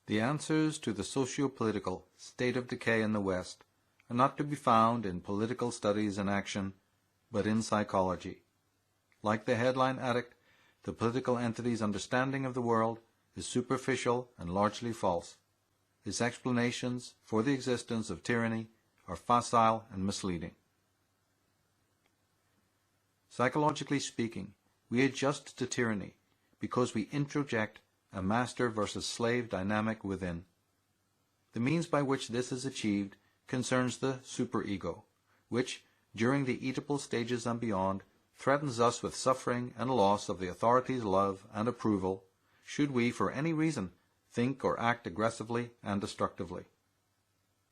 The answers to the socio-political state of decay in the West are not to be found in political studies and action, but in psychology. Like the headline addict, the political entity's understanding of the world is superficial and largely false. Its explanations for the existence of tyranny are facile and misleading. Psychologically speaking, we adjust to tyranny because we introject a master versus slave dynamic within. The means by which this is achieved concerns the superego, which, during the Oedipal stages and beyond, threatens us with suffering and loss of the authority's love and approval, should we, for any reason, think or act aggressively and destructively.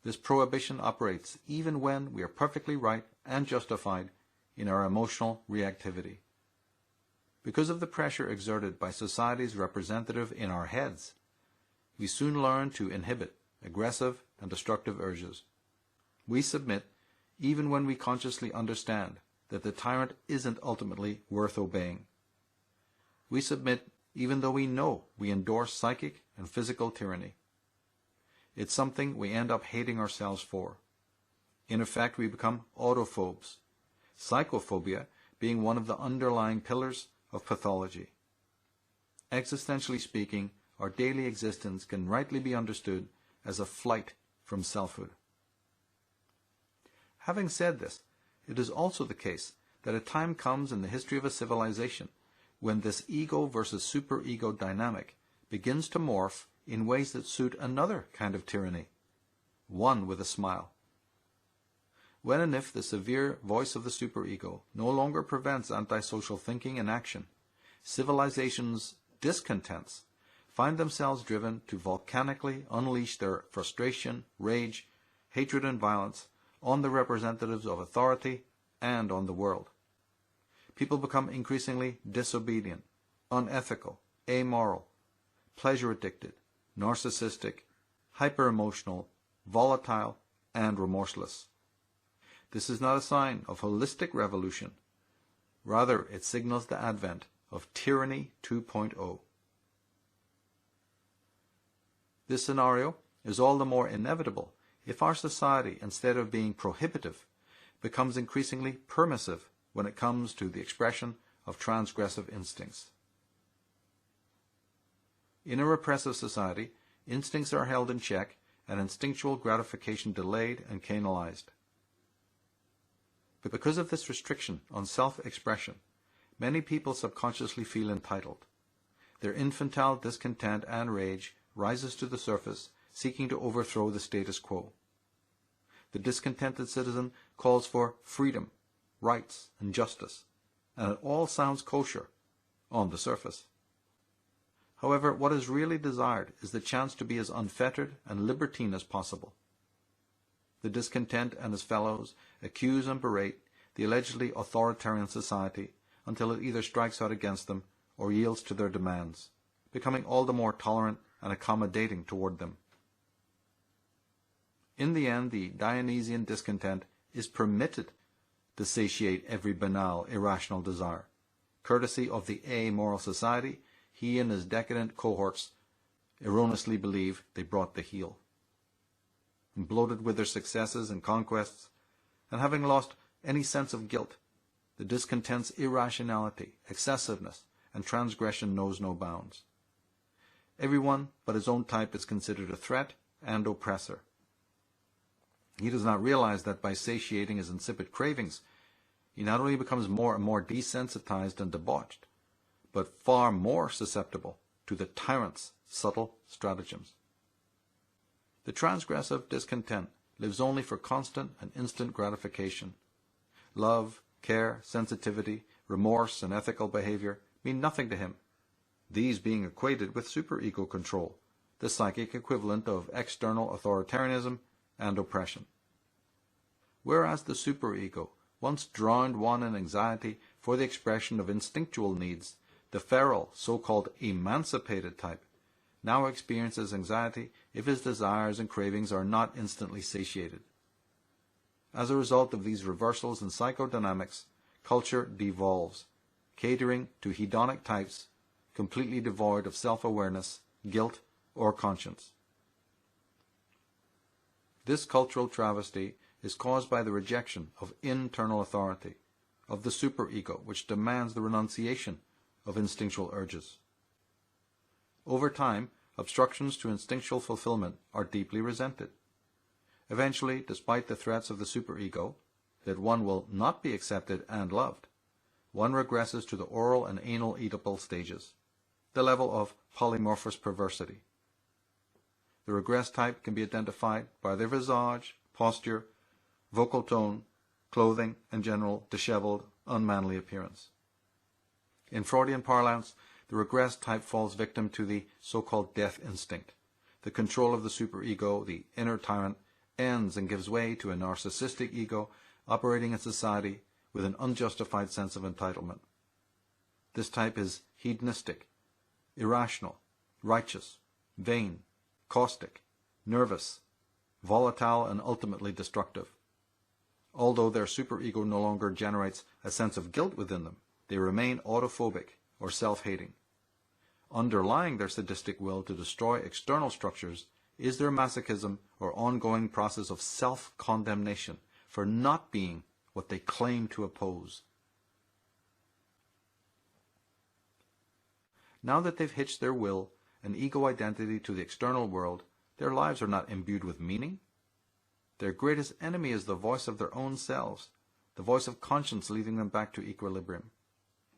This prohibition operates even when we are perfectly right and justified in our emotional reactivity. Because of the pressure exerted by society's representative in our heads, we soon learn to inhibit aggressive and destructive urges. We submit even when we consciously understand that the tyrant isn't ultimately worth obeying. We submit even though we know we endorse psychic and physical tyranny. It's something we end up hating ourselves for. In effect, we become autophobes, psychophobia being one of the underlying pillars of pathology. Existentially speaking, our daily existence can rightly be understood as a flight from selfhood. Having said this, it is also the case that a time comes in the history of a civilization when this ego versus superego dynamic begins to morph in ways that suit another kind of tyranny, one with a smile. When and if the severe voice of the superego no longer prevents antisocial thinking and action, civilization's discontents find themselves driven to volcanically unleash their frustration, rage, hatred, and violence on the representatives of authority and on the world. People become increasingly disobedient, unethical, amoral, pleasure-addicted, narcissistic, hyper-emotional, volatile, and remorseless. This is not a sign of holistic revolution. Rather, it signals the advent of Tyranny 2.0. This scenario is all the more inevitable if our society, instead of being prohibitive, becomes increasingly permissive when it comes to the expression of transgressive instincts. In a repressive society, instincts are held in check and instinctual gratification delayed and canalized. But because of this restriction on self-expression, many people subconsciously feel entitled. Their infantile discontent and rage rises to the surface, seeking to overthrow the status quo. The discontented citizen calls for freedom, rights, and justice, and it all sounds kosher on the surface. However, what is really desired is the chance to be as unfettered and libertine as possible. The discontent and his fellows accuse and berate the allegedly authoritarian society until it either strikes out against them or yields to their demands, becoming all the more tolerant and accommodating toward them. In the end, the Dionysian discontent is permitted to satiate every banal, irrational desire. Courtesy of the amoral society, he and his decadent cohorts erroneously believe they brought the heel. Bloated with their successes and conquests, and having lost any sense of guilt, the discontent's irrationality, excessiveness, and transgression knows no bounds. Everyone but his own type is considered a threat and oppressor. He does not realize that by satiating his insipid cravings, he not only becomes more and more desensitized and debauched, but far more susceptible to the tyrant's subtle stratagems. The transgressive discontent lives only for constant and instant gratification. Love, care, sensitivity, remorse, and ethical behavior mean nothing to him, these being equated with superego control, the psychic equivalent of external authoritarianism and oppression. Whereas the superego once drowned one in anxiety for the expression of instinctual needs, the feral, so-called emancipated type now experiences anxiety if his desires and cravings are not instantly satiated. As a result of these reversals in psychodynamics, culture devolves, catering to hedonic types completely devoid of self-awareness, guilt, or conscience. This cultural travesty is caused by the rejection of internal authority, of the superego which demands the renunciation of instinctual urges. Over time, obstructions to instinctual fulfillment are deeply resented. Eventually, despite the threats of the superego, that one will not be accepted and loved, one regresses to the oral and anal Oedipal stages, the level of polymorphous perversity. The regressed type can be identified by their visage, posture, vocal tone, clothing, and general disheveled, unmanly appearance. In Freudian parlance, the regressed type falls victim to the so-called death instinct. The control of the superego, the inner tyrant, ends and gives way to a narcissistic ego operating in society with an unjustified sense of entitlement. This type is hedonistic, irrational, righteous, vain, caustic, nervous, volatile, and ultimately destructive. Although their superego no longer generates a sense of guilt within them, they remain autophobic or self-hating. Underlying their sadistic will to destroy external structures is their masochism or ongoing process of self-condemnation for not being what they claim to oppose. Now that they've hitched their will and ego identity to the external world, their lives are not imbued with meaning. Their greatest enemy is the voice of their own selves, the voice of conscience leading them back to equilibrium.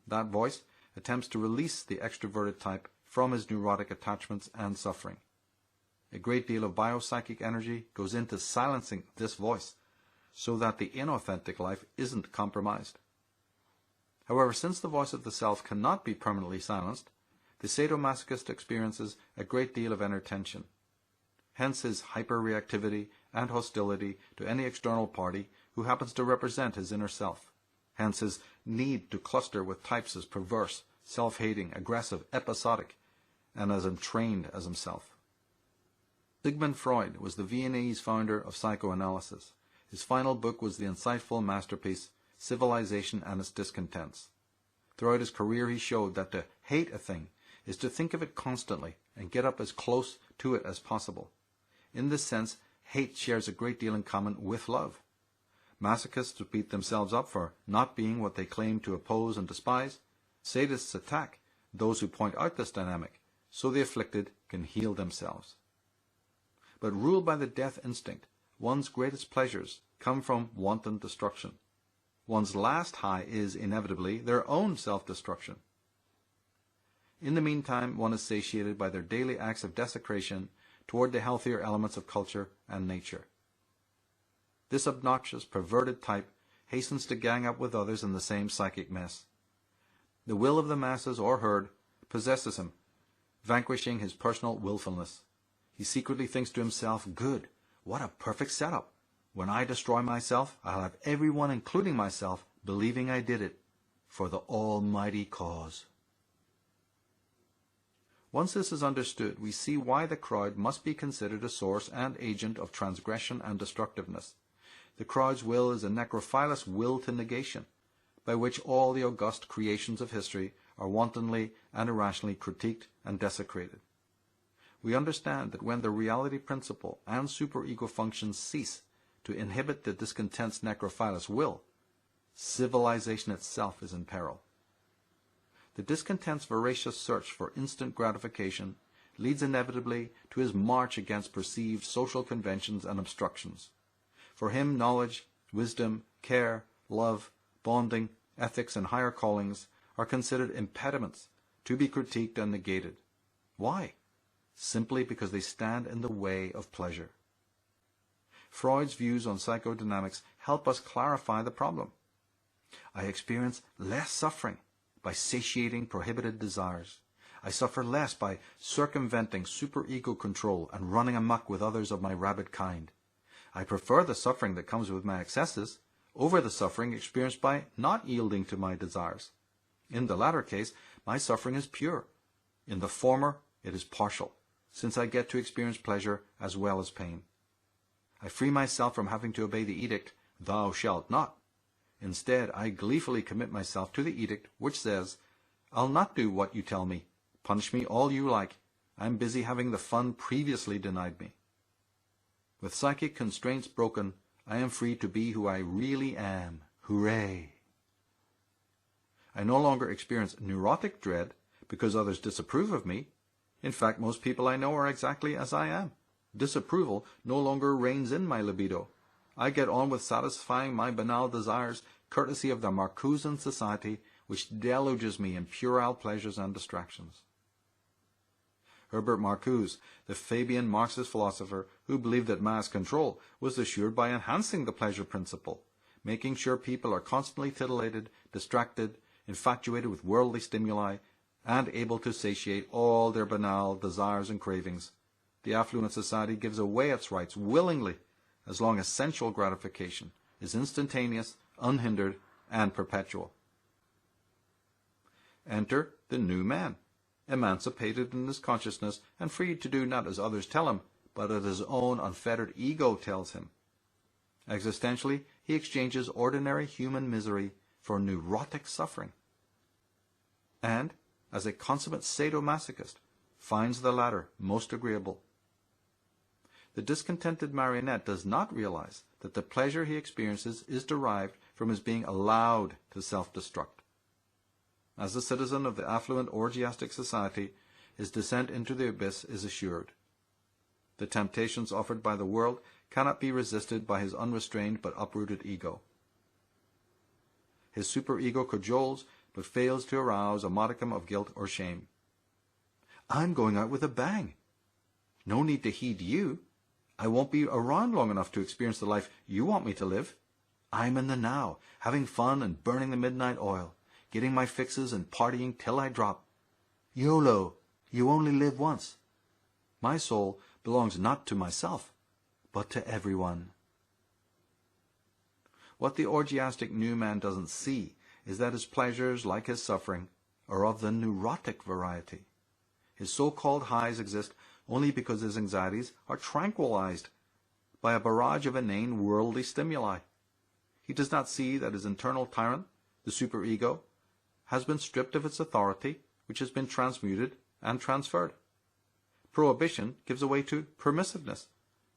That voice attempts to release the extroverted type from his neurotic attachments and suffering. A great deal of biopsychic energy goes into silencing this voice so that the inauthentic life isn't compromised. However, since the voice of the self cannot be permanently silenced, the sadomasochist experiences a great deal of inner tension. Hence his hyperreactivity and hostility to any external party who happens to represent his inner self. Hence his need to cluster with types as perverse, self-hating, aggressive, episodic, and as entrained as himself. Sigmund Freud was the Viennese founder of psychoanalysis. His final book was the insightful masterpiece, Civilization and Its Discontents. Throughout his career he showed that to hate a thing is to think of it constantly and get up as close to it as possible. In this sense, hate shares a great deal in common with love. Masochists beat themselves up for not being what they claim to oppose and despise. Sadists attack those who point out this dynamic, so the afflicted can heal themselves. But ruled by the death instinct, one's greatest pleasures come from wanton destruction. One's last high is, inevitably, their own self-destruction. In the meantime, one is satiated by their daily acts of desecration toward the healthier elements of culture and nature. This obnoxious, perverted type hastens to gang up with others in the same psychic mess. The will of the masses or herd possesses him, vanquishing his personal willfulness. He secretly thinks to himself, "Good, what a perfect setup. When I destroy myself, I'll have everyone, including myself, believing I did it for the almighty cause." Once this is understood, we see why the crowd must be considered a source and agent of transgression and destructiveness. The crowd's will is a necrophilous will to negation, by which all the august creations of history are wantonly and irrationally critiqued and desecrated. We understand that when the reality principle and superego functions cease to inhibit the discontent's necrophilous will, civilization itself is in peril. The discontent's voracious search for instant gratification leads inevitably to his march against perceived social conventions and obstructions. For him, knowledge, wisdom, care, love, bonding, ethics, and higher callings are considered impediments to be critiqued and negated. Why? Simply because they stand in the way of pleasure. Freud's views on psychodynamics help us clarify the problem. I experience less suffering by satiating prohibited desires. I suffer less by circumventing superego control and running amok with others of my rabid kind. I prefer the suffering that comes with my excesses over the suffering experienced by not yielding to my desires. In the latter case, my suffering is pure. In the former, it is partial, since I get to experience pleasure as well as pain. I free myself from having to obey the edict, "Thou shalt not." Instead, I gleefully commit myself to the edict which says, "I'll not do what you tell me. Punish me all you like. I'm busy having the fun previously denied me." With psychic constraints broken, I am free to be who I really am. Hooray! I no longer experience neurotic dread because others disapprove of me. In fact, most people I know are exactly as I am. Disapproval no longer reigns in my libido. I get on with satisfying my banal desires, courtesy of the Marcusean society, which deluges me in puerile pleasures and distractions. Herbert Marcuse, the Fabian Marxist philosopher who believed that mass control was assured by enhancing the pleasure principle, making sure people are constantly titillated, distracted, infatuated with worldly stimuli, and able to satiate all their banal desires and cravings. The affluent society gives away its rights willingly, as long as sensual gratification is instantaneous, unhindered, and perpetual. Enter the new man, emancipated in his consciousness and free to do not as others tell him, but as his own unfettered ego tells him. Existentially, he exchanges ordinary human misery for neurotic suffering, and, as a consummate sadomasochist, finds the latter most agreeable. The discontented marionette does not realize that the pleasure he experiences is derived from his being allowed to self-destruct. As a citizen of the affluent orgiastic society, his descent into the abyss is assured. The temptations offered by the world cannot be resisted by his unrestrained but uprooted ego. His superego cajoles but fails to arouse a modicum of guilt or shame. I'm going out with a bang. No need to heed you. I won't be around long enough to experience the life you want me to live. I'm in the now, having fun and burning the midnight oil, getting my fixes and partying till I drop. YOLO, you only live once. My soul belongs not to myself, but to everyone. What the orgiastic new man doesn't see is that his pleasures, like his suffering, are of the neurotic variety. His so-called highs exist only because his anxieties are tranquilized by a barrage of inane worldly stimuli. He does not see that his internal tyrant, the superego, has been stripped of its authority, which has been transmuted and transferred. Prohibition gives way to permissiveness,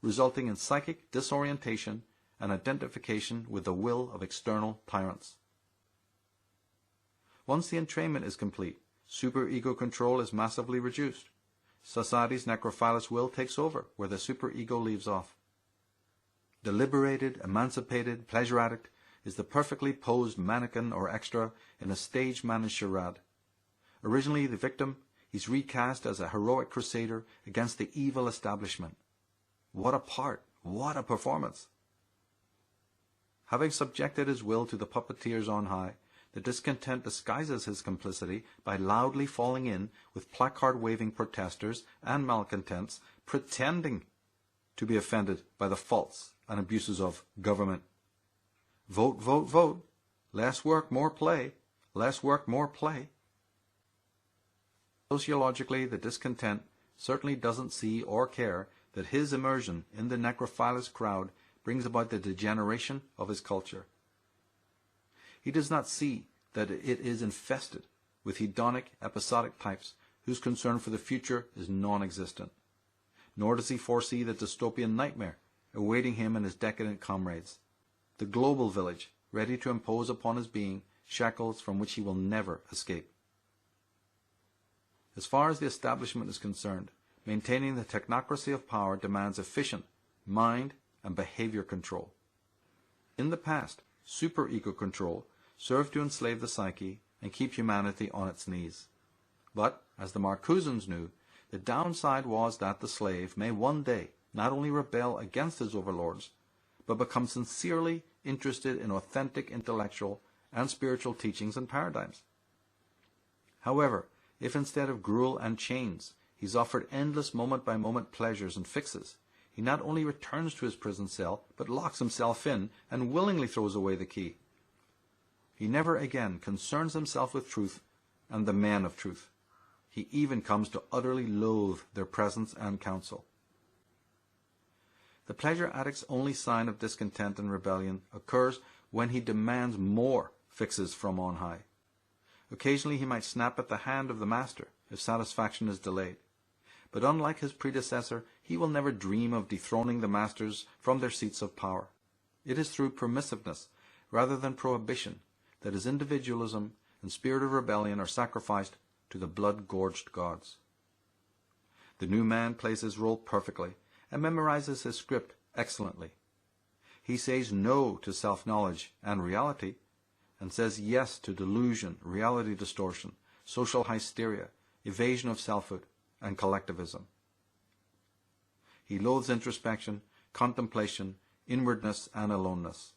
resulting in psychic disorientation and identification with the will of external tyrants. Once the entrainment is complete, superego control is massively reduced. Society's necrophilous will takes over where the superego leaves off. The liberated, emancipated pleasure addict is the perfectly posed mannequin or extra in a stage-managed charade. Originally the victim, he's recast as a heroic crusader against the evil establishment. What a part! What a performance! Having subjected his will to the puppeteers on high, the discontent disguises his complicity by loudly falling in with placard-waving protesters and malcontents, pretending to be offended by the faults and abuses of government. Vote, vote, vote. Less work, more play. Less work, more play. Sociologically, the discontent certainly doesn't see or care that his immersion in the necrophilous crowd brings about the degeneration of his culture. He does not see that it is infested with hedonic, episodic types whose concern for the future is non-existent. Nor does he foresee the dystopian nightmare awaiting him and his decadent comrades, the global village ready to impose upon his being shackles from which he will never escape. As far as the establishment is concerned, maintaining the technocracy of power demands efficient mind and behavior control. In the past, superego control served to enslave the psyche and keep humanity on its knees. But, as the Marcusans knew, the downside was that the slave may one day not only rebel against his overlords, but become sincerely interested in authentic intellectual and spiritual teachings and paradigms. However, if instead of gruel and chains, he's offered endless moment-by-moment pleasures and fixes, he not only returns to his prison cell, but locks himself in and willingly throws away the key. He never again concerns himself with truth and the man of truth. He even comes to utterly loathe their presence and counsel. The pleasure addict's only sign of discontent and rebellion occurs when he demands more fixes from on high. Occasionally he might snap at the hand of the master if satisfaction is delayed. but unlike his predecessor, he will never dream of dethroning the masters from their seats of power. It is through permissiveness, rather than prohibition, that his individualism and spirit of rebellion are sacrificed to the blood-gorged gods. The new man plays his role perfectly and memorizes his script excellently. He says no to self-knowledge and reality, and says yes to delusion, reality distortion, social hysteria, evasion of selfhood, and collectivism. He loathes introspection, contemplation, inwardness, and aloneness.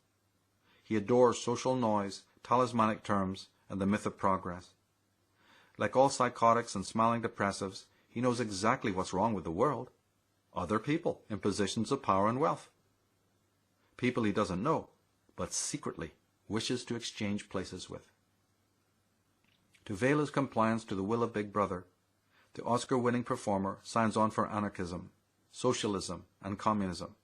He adores social noise, talismanic terms, and the myth of progress. Like all psychotics and smiling depressives, he knows exactly what's wrong with the world. Other people in positions of power and wealth. People he doesn't know, but secretly wishes to exchange places with. To veil his compliance to the will of Big Brother, the Oscar-winning performer signs on for anarchism, socialism, and communism,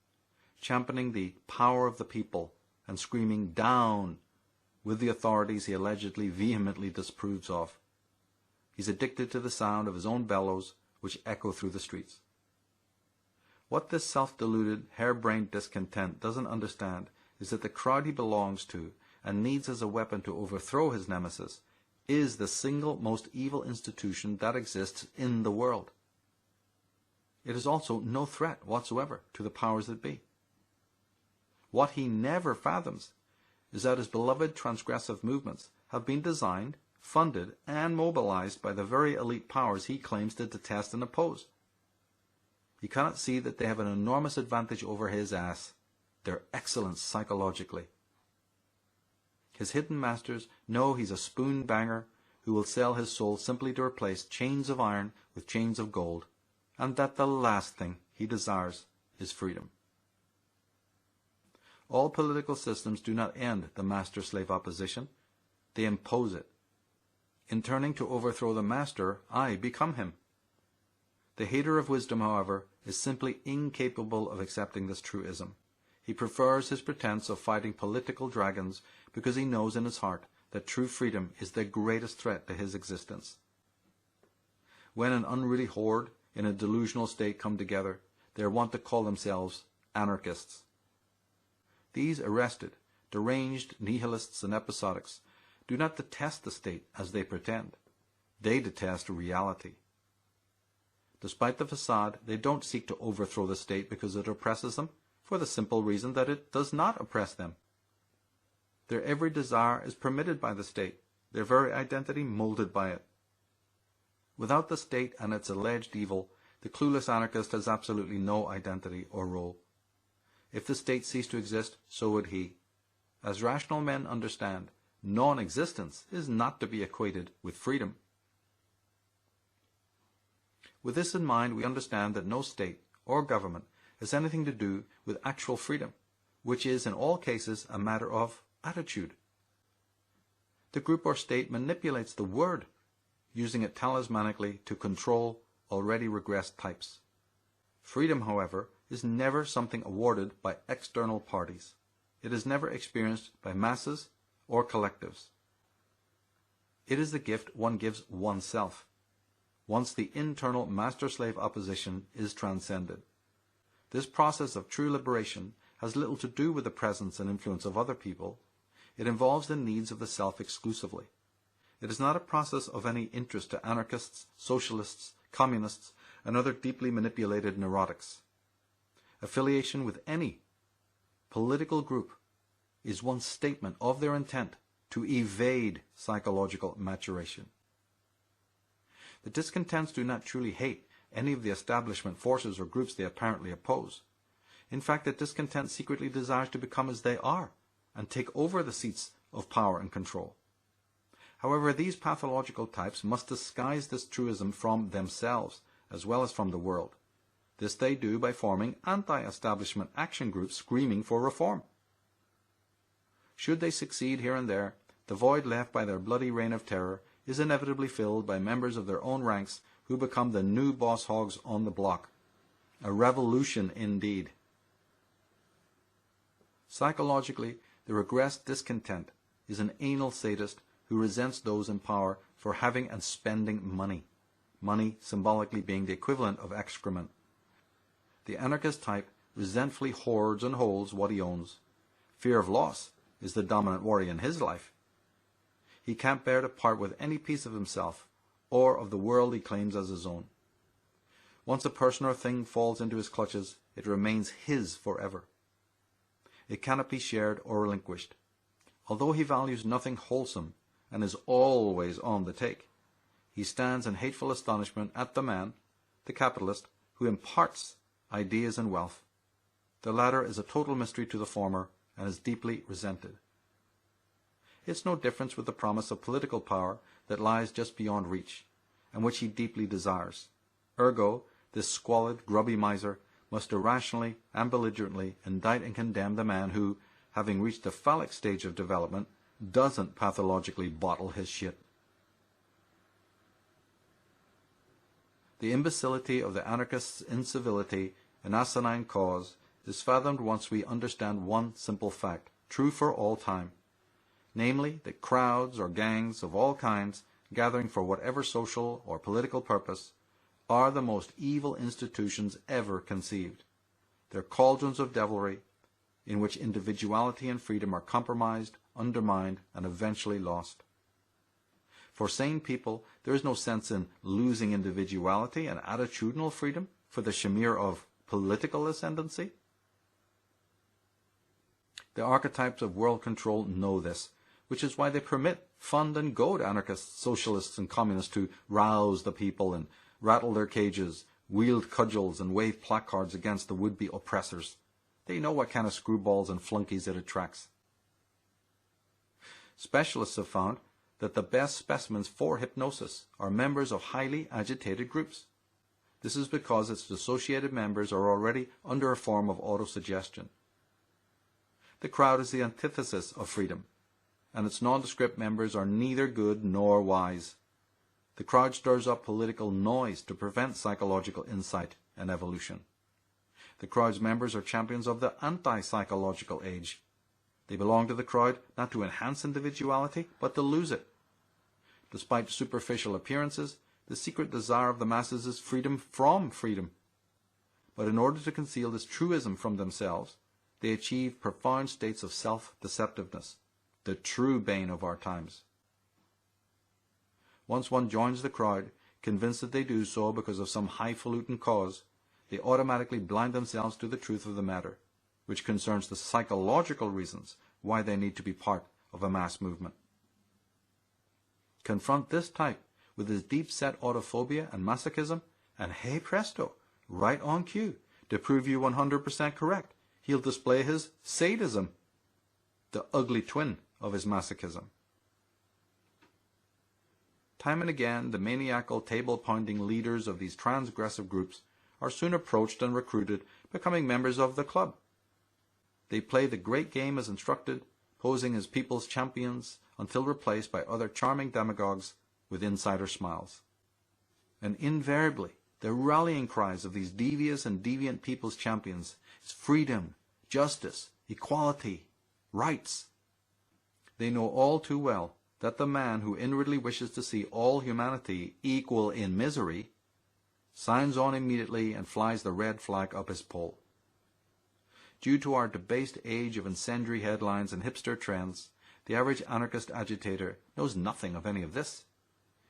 championing the power of the people and screaming down with the authorities he allegedly vehemently disapproves of. He's addicted to the sound of his own bellows, which echo through the streets. What this self-deluded, harebrained discontent doesn't understand is that the crowd he belongs to and needs as a weapon to overthrow his nemesis is the single most evil institution that exists in the world. It is also no threat whatsoever to the powers that be. What he never fathoms is that his beloved transgressive movements have been designed, funded, and mobilized by the very elite powers he claims to detest and oppose. He cannot see that they have an enormous advantage over his ass, their excellence psychologically. His hidden masters know he's a spoon banger who will sell his soul simply to replace chains of iron with chains of gold, and that the last thing he desires is freedom. All political systems do not end the master-slave opposition, they impose it. In turning to overthrow the master, I become him. The hater of wisdom, however, is simply incapable of accepting this truism. He prefers his pretense of fighting political dragons because he knows in his heart that true freedom is the greatest threat to his existence. When an unruly horde in a delusional state come together, they are wont to call themselves anarchists. These arrested, deranged nihilists and episodics do not detest the state as they pretend. They detest reality. Despite the facade, they don't seek to overthrow the state because it oppresses them, for the simple reason that it does not oppress them. Their every desire is permitted by the state, their very identity molded by it. Without the state and its alleged evil, the clueless anarchist has absolutely no identity or role. If the state ceased to exist, so would he. As rational men understand, non-existence is not to be equated with freedom. With this in mind, we understand that no state or government has anything to do with actual freedom, which is in all cases a matter of attitude. The group or state manipulates the word, using it talismanically to control already regressed types. Freedom, however, is never something awarded by external parties. It is never experienced by masses or collectives. It is the gift one gives oneself, once the internal master-slave opposition is transcended. This process of true liberation has little to do with the presence and influence of other people. It involves the needs of the self exclusively. It is not a process of any interest to anarchists, socialists, communists, and other deeply manipulated neurotics. Affiliation with any political group is one statement of their intent to evade psychological maturation. The discontents do not truly hate any of the establishment forces or groups they apparently oppose. In fact, the discontent secretly desires to become as they are and take over the seats of power and control. However, these pathological types must disguise this truism from themselves as well as from the world. This they do by forming anti-establishment action groups screaming for reform. Should they succeed here and there, the void left by their bloody reign of terror is inevitably filled by members of their own ranks who become the new boss hogs on the block. A revolution indeed. Psychologically, the regressed discontent is an anal sadist who resents those in power for having and spending money, money symbolically being the equivalent of excrement. The anarchist type resentfully hoards and holds what he owns. Fear of loss is the dominant worry in his life. He can't bear to part with any piece of himself or of the world he claims as his own. Once a person or thing falls into his clutches, it remains his forever. It cannot be shared or relinquished. Although he values nothing wholesome and is always on the take, he stands in hateful astonishment at the man, the capitalist, who imparts ideas and wealth. The latter is a total mystery to the former and is deeply resented. It's no difference with the promise of political power that lies just beyond reach, and which he deeply desires. Ergo, this squalid, grubby miser must irrationally and belligerently indict and condemn the man who, having reached the phallic stage of development, doesn't pathologically bottle his shit. The imbecility of the anarchist's incivility and asinine cause is fathomed once we understand one simple fact, true for all time, namely that crowds or gangs of all kinds gathering for whatever social or political purpose are the most evil institutions ever conceived. They're cauldrons of devilry in which individuality and freedom are compromised, undermined, and eventually lost. For sane people, there is no sense in losing individuality and attitudinal freedom for the chimere of political ascendancy. The archetypes of world control know this, which is why they permit, fund, and goad anarchists, socialists, and communists to rouse the people and rattle their cages, wield cudgels, and wave placards against the would-be oppressors. They know what kind of screwballs and flunkies it attracts. Specialists have found that the best specimens for hypnosis are members of highly agitated groups. This is because its dissociated members are already under a form of autosuggestion. The crowd is the antithesis of freedom, and its nondescript members are neither good nor wise. The crowd stirs up political noise to prevent psychological insight and evolution. The crowd's members are champions of the anti-psychological age. They belong to the crowd not to enhance individuality, but to lose it. Despite superficial appearances, the secret desire of the masses is freedom from freedom. But in order to conceal this truism from themselves, they achieve profound states of self-deceptiveness, the true bane of our times. Once one joins the crowd, convinced that they do so because of some highfalutin cause, they automatically blind themselves to the truth of the matter, which concerns the psychological reasons why they need to be part of a mass movement. Confront this type with his deep-set autophobia and masochism, and hey presto, right on cue, to prove you 100% correct, he'll display his sadism, the ugly twin of his masochism. Time and again, the maniacal, table-pounding leaders of these transgressive groups are soon approached and recruited, becoming members of the club. They play the great game as instructed, posing as people's champions, until replaced by other charming demagogues with insider smiles. And invariably, the rallying cries of these devious and deviant people's champions is freedom, justice, equality, rights. They know all too well that the man who inwardly wishes to see all humanity equal in misery signs on immediately and flies the red flag up his pole. Due to our debased age of incendiary headlines and hipster trends, the average anarchist agitator knows nothing of any of this.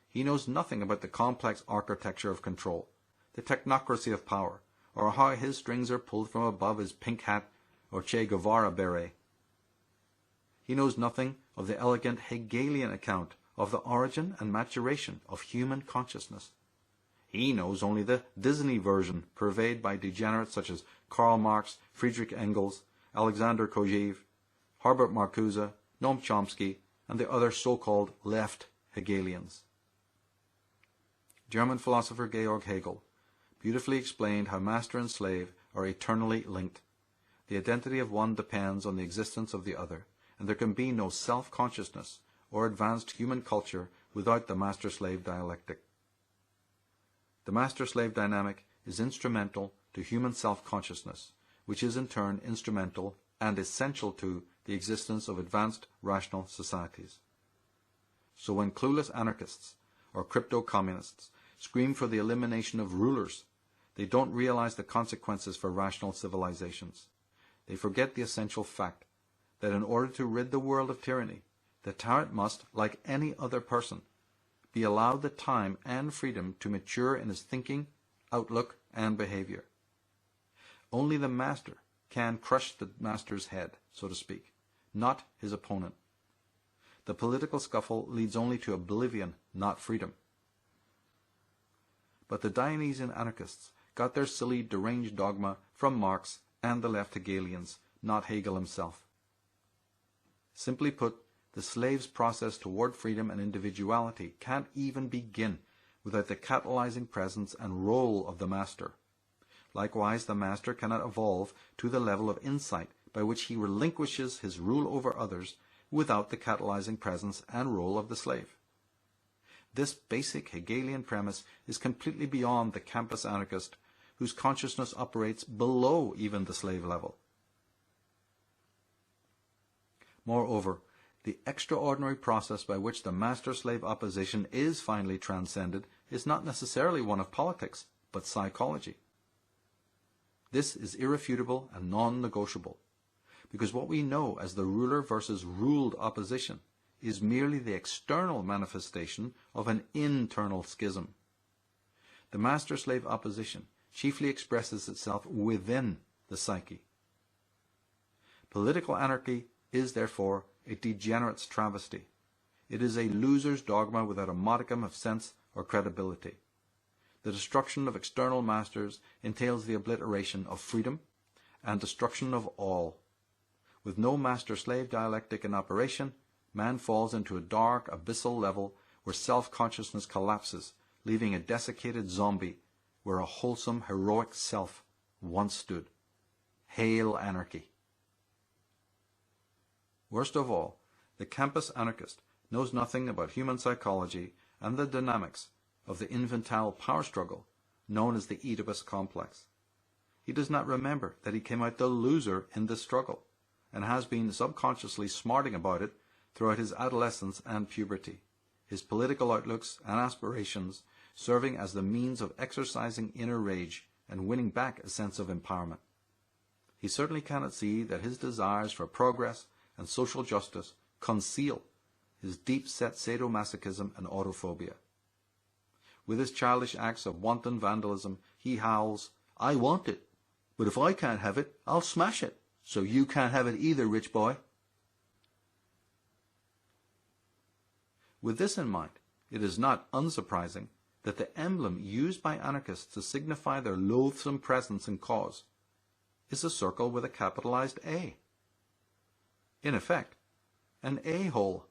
He knows nothing about the complex architecture of control, the technocracy of power, or how his strings are pulled from above his pink hat or Che Guevara beret. He knows nothing of the elegant Hegelian account of the origin and maturation of human consciousness. He knows only the Disney version purveyed by degenerates such as Karl Marx, Friedrich Engels, Alexander Kojève, Herbert Marcuse, Noam Chomsky, and the other so-called left Hegelians. German philosopher Georg Hegel beautifully explained how master and slave are eternally linked. The identity of one depends on the existence of the other, and there can be no self-consciousness or advanced human culture without the master-slave dialectic. The master-slave dynamic is instrumental to human self-consciousness, which is in turn instrumental and essential to the existence of advanced rational societies. So when clueless anarchists or crypto-communists scream for the elimination of rulers. They don't realize the consequences for rational civilizations. They forget the essential fact that in order to rid the world of tyranny, the tyrant must, like any other person, be allowed the time and freedom to mature in his thinking, outlook, and behavior. Only the master can crush the master's head, so to speak, not his opponent. The political scuffle leads only to oblivion, not freedom. But the Dionysian anarchists got their silly, deranged dogma from Marx and the left Hegelians, not Hegel himself. Simply put, the slave's process toward freedom and individuality can't even begin without the catalyzing presence and role of the master. Likewise, the master cannot evolve to the level of insight by which he relinquishes his rule over others without the catalyzing presence and role of the slave. This basic Hegelian premise is completely beyond the campus anarchist, whose consciousness operates below even the slave level. Moreover, the extraordinary process by which the master-slave opposition is finally transcended is not necessarily one of politics, but psychology. This is irrefutable and non-negotiable, because what we know as the ruler versus ruled opposition is merely the external manifestation of an internal schism. The master-slave opposition chiefly expresses itself within the psyche. Political anarchy is, therefore, a degenerate's travesty. It is a loser's dogma without a modicum of sense or credibility. The destruction of external masters entails the obliteration of freedom and destruction of all. With no master-slave dialectic in operation, man falls into a dark, abyssal level where self-consciousness collapses, leaving a desiccated zombie where a wholesome, heroic self once stood. Hail anarchy! Worst of all, the campus anarchist knows nothing about human psychology and the dynamics of the infantile power struggle known as the Oedipus complex. He does not remember that he came out the loser in this struggle, and has been subconsciously smarting about it throughout his adolescence and puberty, his political outlooks and aspirations serving as the means of exercising inner rage and winning back a sense of empowerment. He certainly cannot see that his desires for progress and social justice conceal his deep-set sadomasochism and autophobia. With his childish acts of wanton vandalism, he howls, "I want it, but if I can't have it, I'll smash it, so you can't have it either, rich boy." With this in mind, it is not unsurprising that the emblem used by anarchists to signify their loathsome presence and cause is a circle with a capitalized A. In effect, an a-hole.